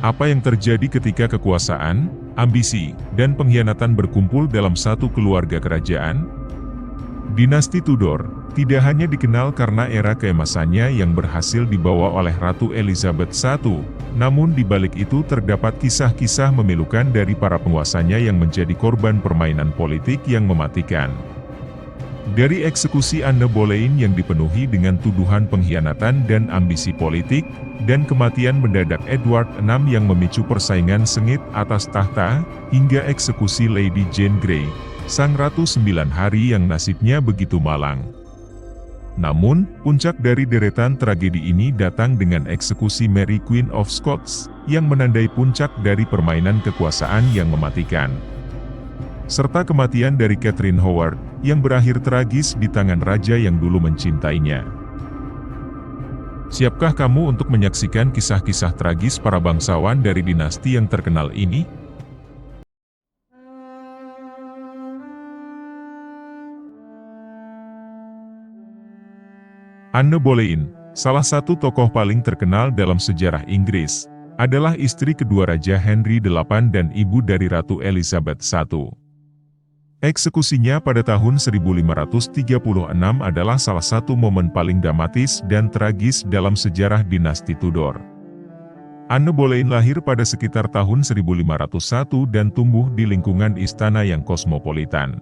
Apa yang terjadi ketika kekuasaan, ambisi, dan pengkhianatan berkumpul dalam satu keluarga kerajaan? Dinasti Tudor tidak hanya dikenal karena era keemasannya yang berhasil dibawa oleh Ratu Elizabeth I, namun di balik itu terdapat kisah-kisah memilukan dari para penguasanya yang menjadi korban permainan politik yang mematikan. Dari eksekusi Anne Boleyn yang dipenuhi dengan tuduhan pengkhianatan dan ambisi politik, dan kematian mendadak Edward VI yang memicu persaingan sengit atas tahta, hingga eksekusi Lady Jane Grey, sang Ratu 9 Hari yang nasibnya begitu malang. Namun, puncak dari deretan tragedi ini datang dengan eksekusi Mary Queen of Scots, yang menandai puncak dari permainan kekuasaan yang mematikan. Serta kematian dari Catherine Howard, yang berakhir tragis di tangan raja yang dulu mencintainya. Siapkah kamu untuk menyaksikan kisah-kisah tragis para bangsawan dari dinasti yang terkenal ini? Anne Boleyn, salah satu tokoh paling terkenal dalam sejarah Inggris, adalah istri kedua Raja Henry VIII dan ibu dari Ratu Elizabeth I. Eksekusinya pada tahun 1536 adalah salah satu momen paling dramatis dan tragis dalam sejarah dinasti Tudor. Anne Boleyn lahir pada sekitar tahun 1501 dan tumbuh di lingkungan istana yang kosmopolitan.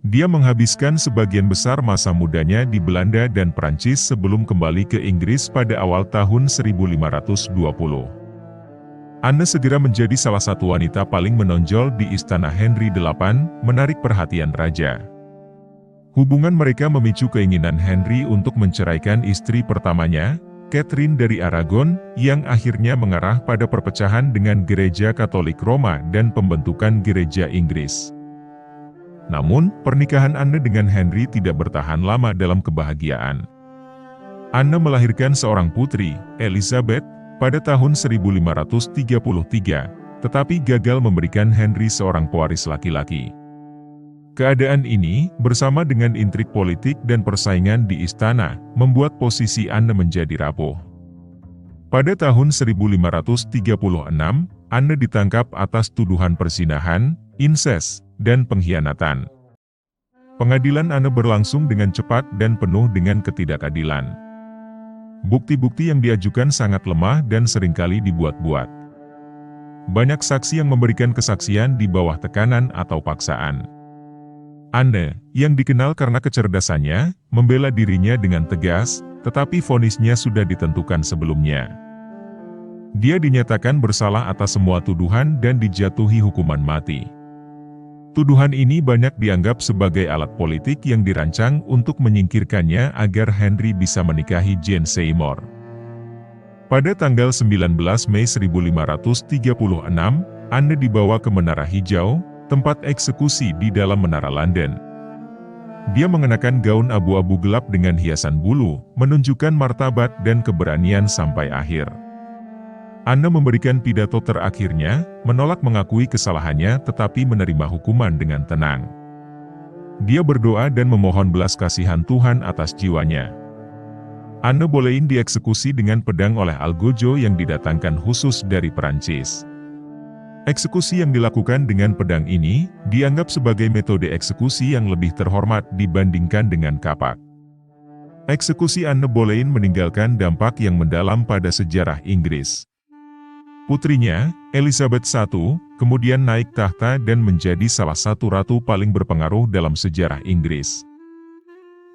Dia menghabiskan sebagian besar masa mudanya di Belanda dan Prancis sebelum kembali ke Inggris pada awal tahun 1520. Anne segera menjadi salah satu wanita paling menonjol di istana Henry VIII, menarik perhatian raja. Hubungan mereka memicu keinginan Henry untuk menceraikan istri pertamanya, Catherine dari Aragon, yang akhirnya mengarah pada perpecahan dengan Gereja Katolik Roma dan pembentukan Gereja Inggris. Namun, pernikahan Anne dengan Henry tidak bertahan lama dalam kebahagiaan. Anne melahirkan seorang putri, Elizabeth, pada tahun 1533, tetapi gagal memberikan Henry seorang pewaris laki-laki. Keadaan ini, bersama dengan intrik politik dan persaingan di istana, membuat posisi Anne menjadi rapuh. Pada tahun 1536, Anne ditangkap atas tuduhan perzinahan, insest, dan pengkhianatan. Pengadilan Anne berlangsung dengan cepat dan penuh dengan ketidakadilan. Bukti-bukti yang diajukan sangat lemah dan seringkali dibuat-buat. Banyak saksi yang memberikan kesaksian di bawah tekanan atau paksaan. Anne, yang dikenal karena kecerdasannya, membela dirinya dengan tegas, tetapi vonisnya sudah ditentukan sebelumnya. Dia dinyatakan bersalah atas semua tuduhan dan dijatuhi hukuman mati. Tuduhan ini banyak dianggap sebagai alat politik yang dirancang untuk menyingkirkannya agar Henry bisa menikahi Jane Seymour. Pada tanggal 19 Mei 1536, Anne dibawa ke Menara Hijau, tempat eksekusi di dalam Menara London. Dia mengenakan gaun abu-abu gelap dengan hiasan bulu, menunjukkan martabat dan keberanian sampai akhir. Anne memberikan pidato terakhirnya, menolak mengakui kesalahannya tetapi menerima hukuman dengan tenang. Dia berdoa dan memohon belas kasihan Tuhan atas jiwanya. Anne Boleyn dieksekusi dengan pedang oleh Algojo yang didatangkan khusus dari Perancis. Eksekusi yang dilakukan dengan pedang ini, dianggap sebagai metode eksekusi yang lebih terhormat dibandingkan dengan kapak. Eksekusi Anne Boleyn meninggalkan dampak yang mendalam pada sejarah Inggris. Putrinya, Elizabeth I, kemudian naik tahta dan menjadi salah satu ratu paling berpengaruh dalam sejarah Inggris.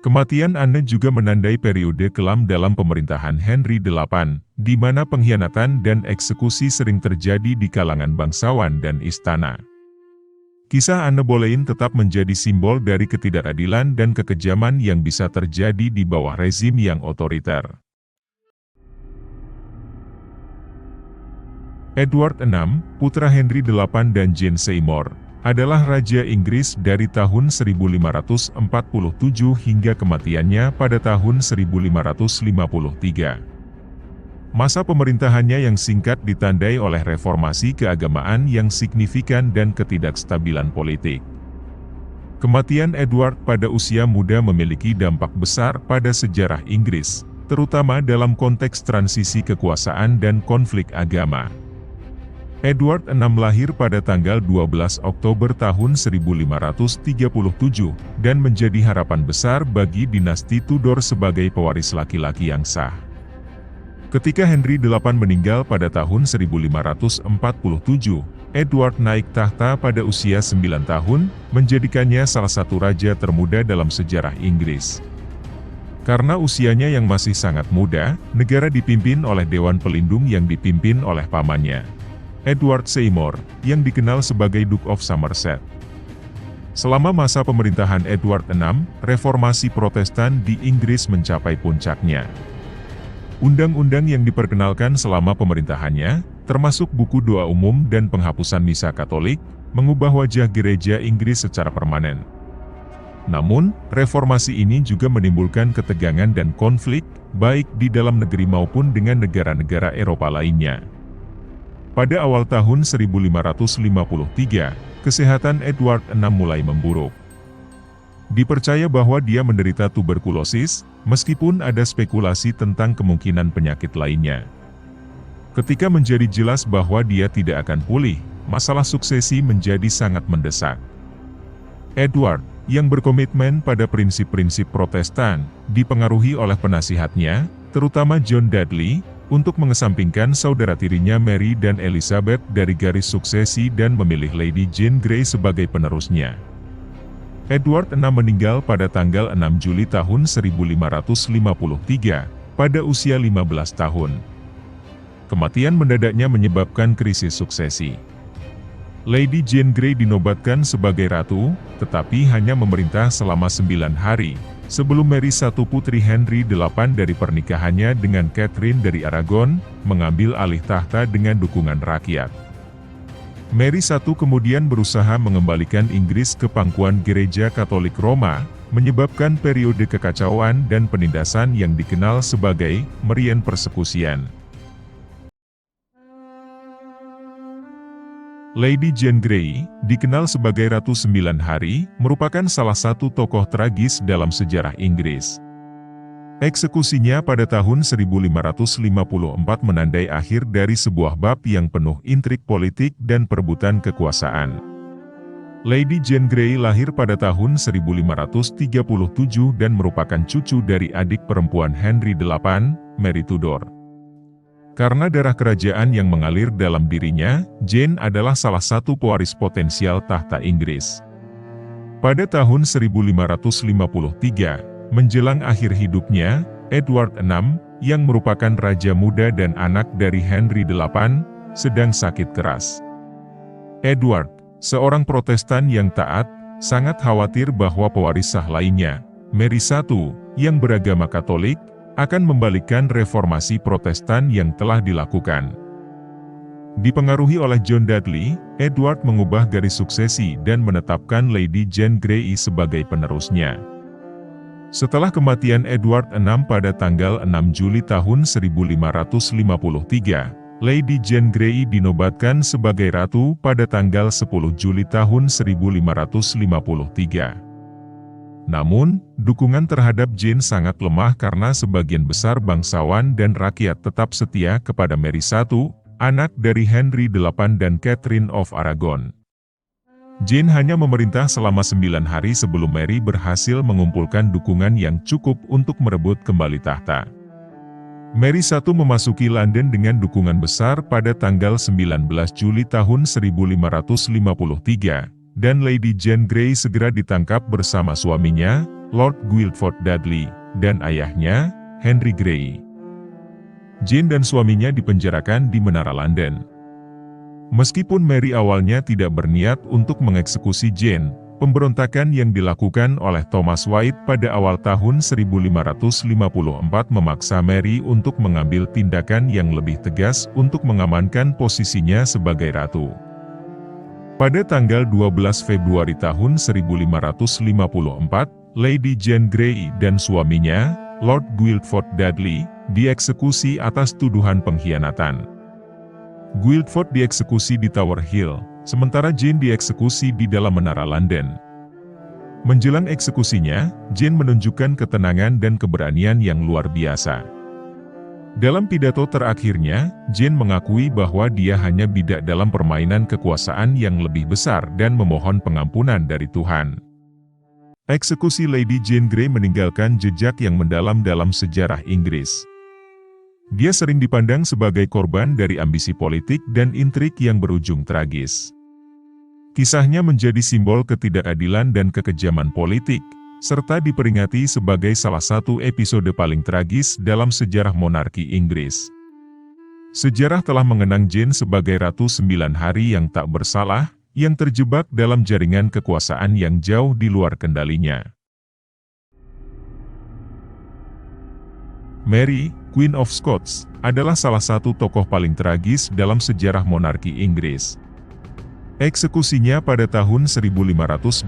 Kematian Anne juga menandai periode kelam dalam pemerintahan Henry VIII, di mana pengkhianatan dan eksekusi sering terjadi di kalangan bangsawan dan istana. Kisah Anne Boleyn tetap menjadi simbol dari ketidakadilan dan kekejaman yang bisa terjadi di bawah rezim yang otoriter. Edward VI, putra Henry VIII dan Jane Seymour, adalah Raja Inggris dari tahun 1547 hingga kematiannya pada tahun 1553. Masa pemerintahannya yang singkat ditandai oleh reformasi keagamaan yang signifikan dan ketidakstabilan politik. Kematian Edward pada usia muda memiliki dampak besar pada sejarah Inggris, terutama dalam konteks transisi kekuasaan dan konflik agama. Edward VI lahir pada tanggal 12 Oktober tahun 1537 dan menjadi harapan besar bagi dinasti Tudor sebagai pewaris laki-laki yang sah. Ketika Henry VIII meninggal pada tahun 1547, Edward naik tahta pada usia 9 tahun, menjadikannya salah satu raja termuda dalam sejarah Inggris. Karena usianya yang masih sangat muda, negara dipimpin oleh Dewan Pelindung yang dipimpin oleh pamannya, Edward Seymour, yang dikenal sebagai Duke of Somerset. Selama masa pemerintahan Edward VI, reformasi Protestan di Inggris mencapai puncaknya. Undang-undang yang diperkenalkan selama pemerintahannya, termasuk buku doa umum dan penghapusan misa Katolik, mengubah wajah gereja Inggris secara permanen. Namun, reformasi ini juga menimbulkan ketegangan dan konflik, baik di dalam negeri maupun dengan negara-negara Eropa lainnya. Pada awal tahun 1553, kesehatan Edward VI mulai memburuk. Dipercaya bahwa dia menderita tuberkulosis, meskipun ada spekulasi tentang kemungkinan penyakit lainnya. Ketika menjadi jelas bahwa dia tidak akan pulih, masalah suksesi menjadi sangat mendesak. Edward, yang berkomitmen pada prinsip-prinsip Protestan, dipengaruhi oleh penasihatnya, terutama John Dudley, untuk mengesampingkan saudara tirinya Mary dan Elizabeth dari garis suksesi dan memilih Lady Jane Grey sebagai penerusnya. Edward VI meninggal pada tanggal 6 Juli tahun 1553, pada usia 15 tahun. Kematian mendadaknya menyebabkan krisis suksesi. Lady Jane Grey dinobatkan sebagai ratu, tetapi hanya memerintah selama 9 hari, sebelum Mary I putri Henry VIII dari pernikahannya dengan Catherine dari Aragon, mengambil alih tahta dengan dukungan rakyat. Mary I kemudian berusaha mengembalikan Inggris ke pangkuan Gereja Katolik Roma, menyebabkan periode kekacauan dan penindasan yang dikenal sebagai Marian Persekusian. Lady Jane Grey, dikenal sebagai Ratu Sembilan Hari, merupakan salah satu tokoh tragis dalam sejarah Inggris. Eksekusinya pada tahun 1554 menandai akhir dari sebuah bab yang penuh intrik politik dan perebutan kekuasaan. Lady Jane Grey lahir pada tahun 1537 dan merupakan cucu dari adik perempuan Henry VIII, Mary Tudor. Karena darah kerajaan yang mengalir dalam dirinya, Jane adalah salah satu pewaris potensial tahta Inggris. Pada tahun 1553, menjelang akhir hidupnya, Edward VI, yang merupakan raja muda dan anak dari Henry VIII, sedang sakit keras. Edward, seorang Protestan yang taat, sangat khawatir bahwa pewaris sah lainnya, Mary I, yang beragama Katolik, akan membalikkan reformasi Protestan yang telah dilakukan. Dipengaruhi oleh John Dudley, Edward mengubah garis suksesi dan menetapkan Lady Jane Grey sebagai penerusnya. Setelah kematian Edward VI pada tanggal 6 Juli tahun 1553, Lady Jane Grey dinobatkan sebagai ratu pada tanggal 10 Juli tahun 1553. Namun, dukungan terhadap Jane sangat lemah karena sebagian besar bangsawan dan rakyat tetap setia kepada Mary I, anak dari Henry VIII dan Catherine of Aragon. Jane hanya memerintah selama 9 hari sebelum Mary berhasil mengumpulkan dukungan yang cukup untuk merebut kembali tahta. Mary I memasuki London dengan dukungan besar pada tanggal 19 Juli tahun 1553. Dan Lady Jane Grey segera ditangkap bersama suaminya, Lord Guildford Dudley, dan ayahnya, Henry Grey. Jane dan suaminya dipenjarakan di Menara London. Meskipun Mary awalnya tidak berniat untuk mengeksekusi Jane, pemberontakan yang dilakukan oleh Thomas White pada awal tahun 1554 memaksa Mary untuk mengambil tindakan yang lebih tegas untuk mengamankan posisinya sebagai ratu. Pada tanggal 12 Februari tahun 1554, Lady Jane Grey dan suaminya, Lord Guildford Dudley, dieksekusi atas tuduhan pengkhianatan. Guildford dieksekusi di Tower Hill, sementara Jane dieksekusi di dalam Menara London. Menjelang eksekusinya, Jane menunjukkan ketenangan dan keberanian yang luar biasa. Dalam pidato terakhirnya, Jane mengakui bahwa dia hanya bidak dalam permainan kekuasaan yang lebih besar dan memohon pengampunan dari Tuhan. Eksekusi Lady Jane Grey meninggalkan jejak yang mendalam dalam sejarah Inggris. Dia sering dipandang sebagai korban dari ambisi politik dan intrik yang berujung tragis. Kisahnya menjadi simbol ketidakadilan dan kekejaman politik, serta diperingati sebagai salah satu episode paling tragis dalam sejarah monarki Inggris. Sejarah telah mengenang Jane sebagai Ratu 9 Hari yang tak bersalah, yang terjebak dalam jaringan kekuasaan yang jauh di luar kendalinya. Mary, Queen of Scots, adalah salah satu tokoh paling tragis dalam sejarah monarki Inggris. Eksekusinya pada tahun 1587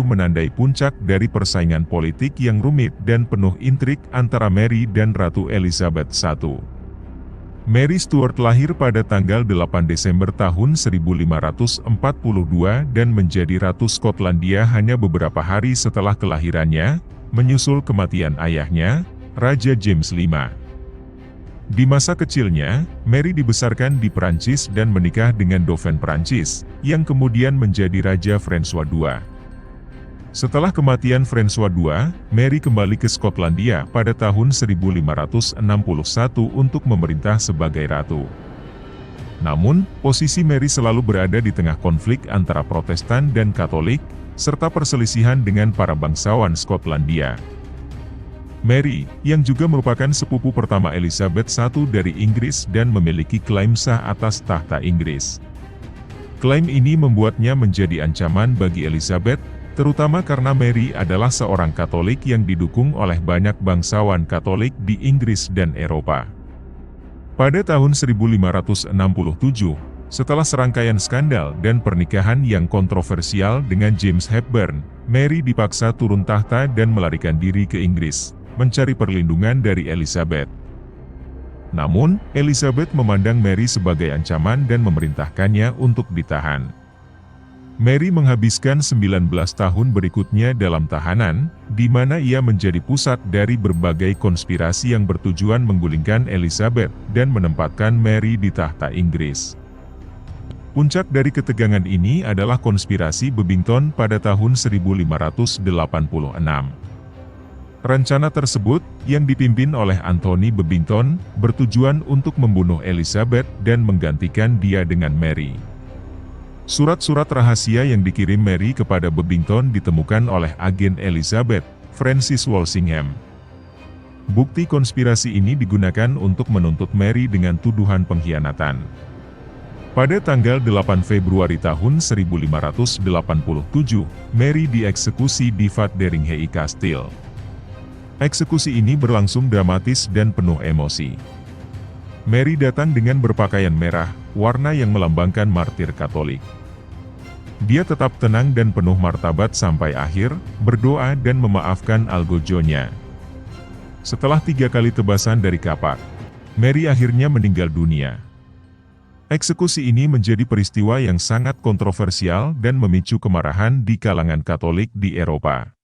menandai puncak dari persaingan politik yang rumit dan penuh intrik antara Mary dan Ratu Elizabeth I. Mary Stuart lahir pada tanggal 8 Desember tahun 1542 dan menjadi Ratu Skotlandia hanya beberapa hari setelah kelahirannya, menyusul kematian ayahnya, Raja James V. Di masa kecilnya, Mary dibesarkan di Perancis dan menikah dengan Dauphin Perancis, yang kemudian menjadi Raja François II. Setelah kematian François II, Mary kembali ke Skotlandia pada tahun 1561 untuk memerintah sebagai ratu. Namun, posisi Mary selalu berada di tengah konflik antara Protestan dan Katolik, serta perselisihan dengan para bangsawan Skotlandia. Mary, yang juga merupakan sepupu pertama Elizabeth I dari Inggris dan memiliki klaim sah atas tahta Inggris. Klaim ini membuatnya menjadi ancaman bagi Elizabeth, terutama karena Mary adalah seorang Katolik yang didukung oleh banyak bangsawan Katolik di Inggris dan Eropa. Pada tahun 1567, setelah serangkaian skandal dan pernikahan yang kontroversial dengan James Hepburn, Mary dipaksa turun tahta dan melarikan diri ke Inggris, mencari perlindungan dari Elizabeth. Namun, Elizabeth memandang Mary sebagai ancaman dan memerintahkannya untuk ditahan. Mary menghabiskan 19 tahun berikutnya dalam tahanan, di mana ia menjadi pusat dari berbagai konspirasi yang bertujuan menggulingkan Elizabeth dan menempatkan Mary di tahta Inggris. Puncak dari ketegangan ini adalah konspirasi Bebington pada tahun 1586. Rencana tersebut, yang dipimpin oleh Anthony Bebington, bertujuan untuk membunuh Elizabeth dan menggantikan dia dengan Mary. Surat-surat rahasia yang dikirim Mary kepada Bebington ditemukan oleh agen Elizabeth, Francis Walsingham. Bukti konspirasi ini digunakan untuk menuntut Mary dengan tuduhan pengkhianatan. Pada tanggal 8 Februari tahun 1587, Mary dieksekusi di Fotheringhay Castle. Eksekusi ini berlangsung dramatis dan penuh emosi. Mary datang dengan berpakaian merah, warna yang melambangkan martir Katolik. Dia tetap tenang dan penuh martabat sampai akhir, berdoa dan memaafkan algojonya. Setelah 3 kali tebasan dari kapak, Mary akhirnya meninggal dunia. Eksekusi ini menjadi peristiwa yang sangat kontroversial dan memicu kemarahan di kalangan Katolik di Eropa.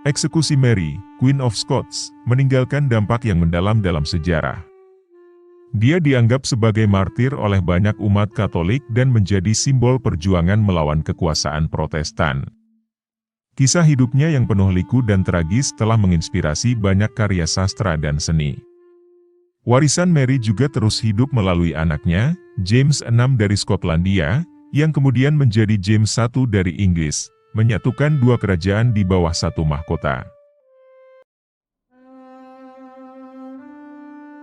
Eksekusi Mary, Queen of Scots, meninggalkan dampak yang mendalam dalam sejarah. Dia dianggap sebagai martir oleh banyak umat Katolik dan menjadi simbol perjuangan melawan kekuasaan Protestan. Kisah hidupnya yang penuh liku dan tragis telah menginspirasi banyak karya sastra dan seni. Warisan Mary juga terus hidup melalui anaknya, James VI dari Skotlandia, yang kemudian menjadi James I dari Inggris, menyatukan 2 kerajaan di bawah satu mahkota.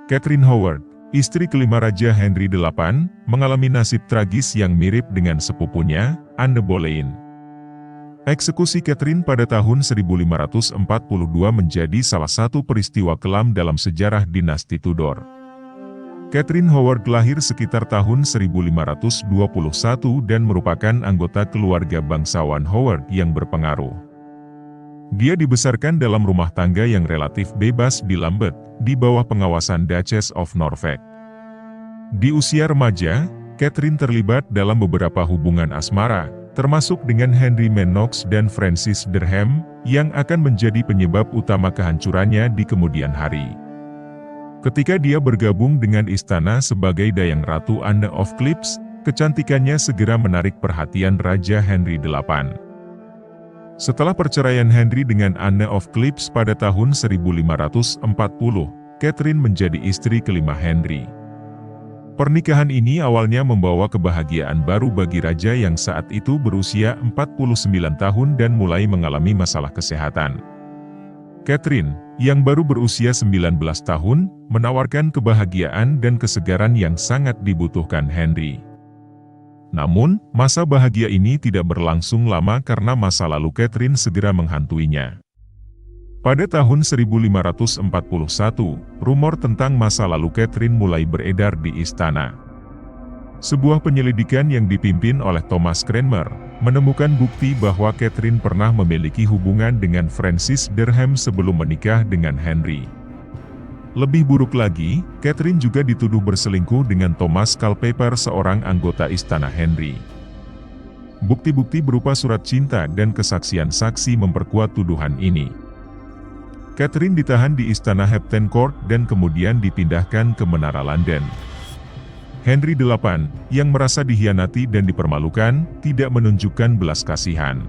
Catherine Howard, istri kelima Raja Henry VIII, mengalami nasib tragis yang mirip dengan sepupunya, Anne Boleyn. Eksekusi Catherine pada tahun 1542 menjadi salah satu peristiwa kelam dalam sejarah dinasti Tudor. Catherine Howard lahir sekitar tahun 1521 dan merupakan anggota keluarga bangsawan Howard yang berpengaruh. Dia dibesarkan dalam rumah tangga yang relatif bebas di Lambeth, di bawah pengawasan Duchess of Norfolk. Di usia remaja, Catherine terlibat dalam beberapa hubungan asmara, termasuk dengan Henry Lennox dan Francis Derham, yang akan menjadi penyebab utama kehancurannya di kemudian hari. Ketika dia bergabung dengan istana sebagai Dayang Ratu Anne of Cleves, kecantikannya segera menarik perhatian Raja Henry VIII. Setelah perceraian Henry dengan Anne of Cleves pada tahun 1540, Catherine menjadi istri kelima Henry. Pernikahan ini awalnya membawa kebahagiaan baru bagi raja yang saat itu berusia 49 tahun dan mulai mengalami masalah kesehatan. Catherine, yang baru berusia 19 tahun, menawarkan kebahagiaan dan kesegaran yang sangat dibutuhkan Henry. Namun, masa bahagia ini tidak berlangsung lama karena masa lalu Catherine segera menghantuinya. Pada tahun 1541, rumor tentang masa lalu Catherine mulai beredar di istana. Sebuah penyelidikan yang dipimpin oleh Thomas Cranmer, menemukan bukti bahwa Catherine pernah memiliki hubungan dengan Francis Derham sebelum menikah dengan Henry. Lebih buruk lagi, Catherine juga dituduh berselingkuh dengan Thomas Culpeper, seorang anggota istana Henry. Bukti-bukti berupa surat cinta dan kesaksian saksi memperkuat tuduhan ini. Catherine ditahan di istana Hampton Court dan kemudian dipindahkan ke Menara London. Henry VIII, yang merasa dikhianati dan dipermalukan, tidak menunjukkan belas kasihan.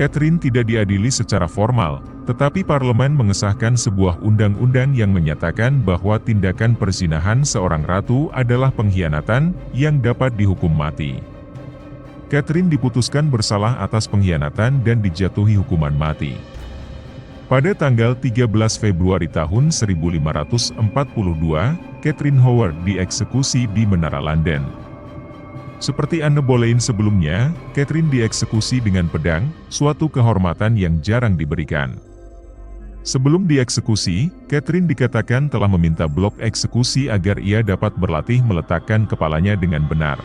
Catherine tidak diadili secara formal, tetapi parlemen mengesahkan sebuah undang-undang yang menyatakan bahwa tindakan perzinahan seorang ratu adalah pengkhianatan yang dapat dihukum mati. Catherine diputuskan bersalah atas pengkhianatan dan dijatuhi hukuman mati. Pada tanggal 13 Februari tahun 1542, Catherine Howard dieksekusi di Menara London. Seperti Anne Boleyn sebelumnya, Catherine dieksekusi dengan pedang, suatu kehormatan yang jarang diberikan. Sebelum dieksekusi, Catherine dikatakan telah meminta blok eksekusi agar ia dapat berlatih meletakkan kepalanya dengan benar.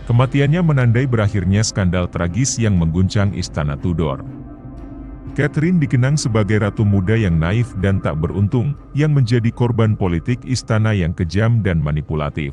Kematiannya menandai berakhirnya skandal tragis yang mengguncang istana Tudor. Catherine dikenang sebagai ratu muda yang naif dan tak beruntung, yang menjadi korban politik istana yang kejam dan manipulatif.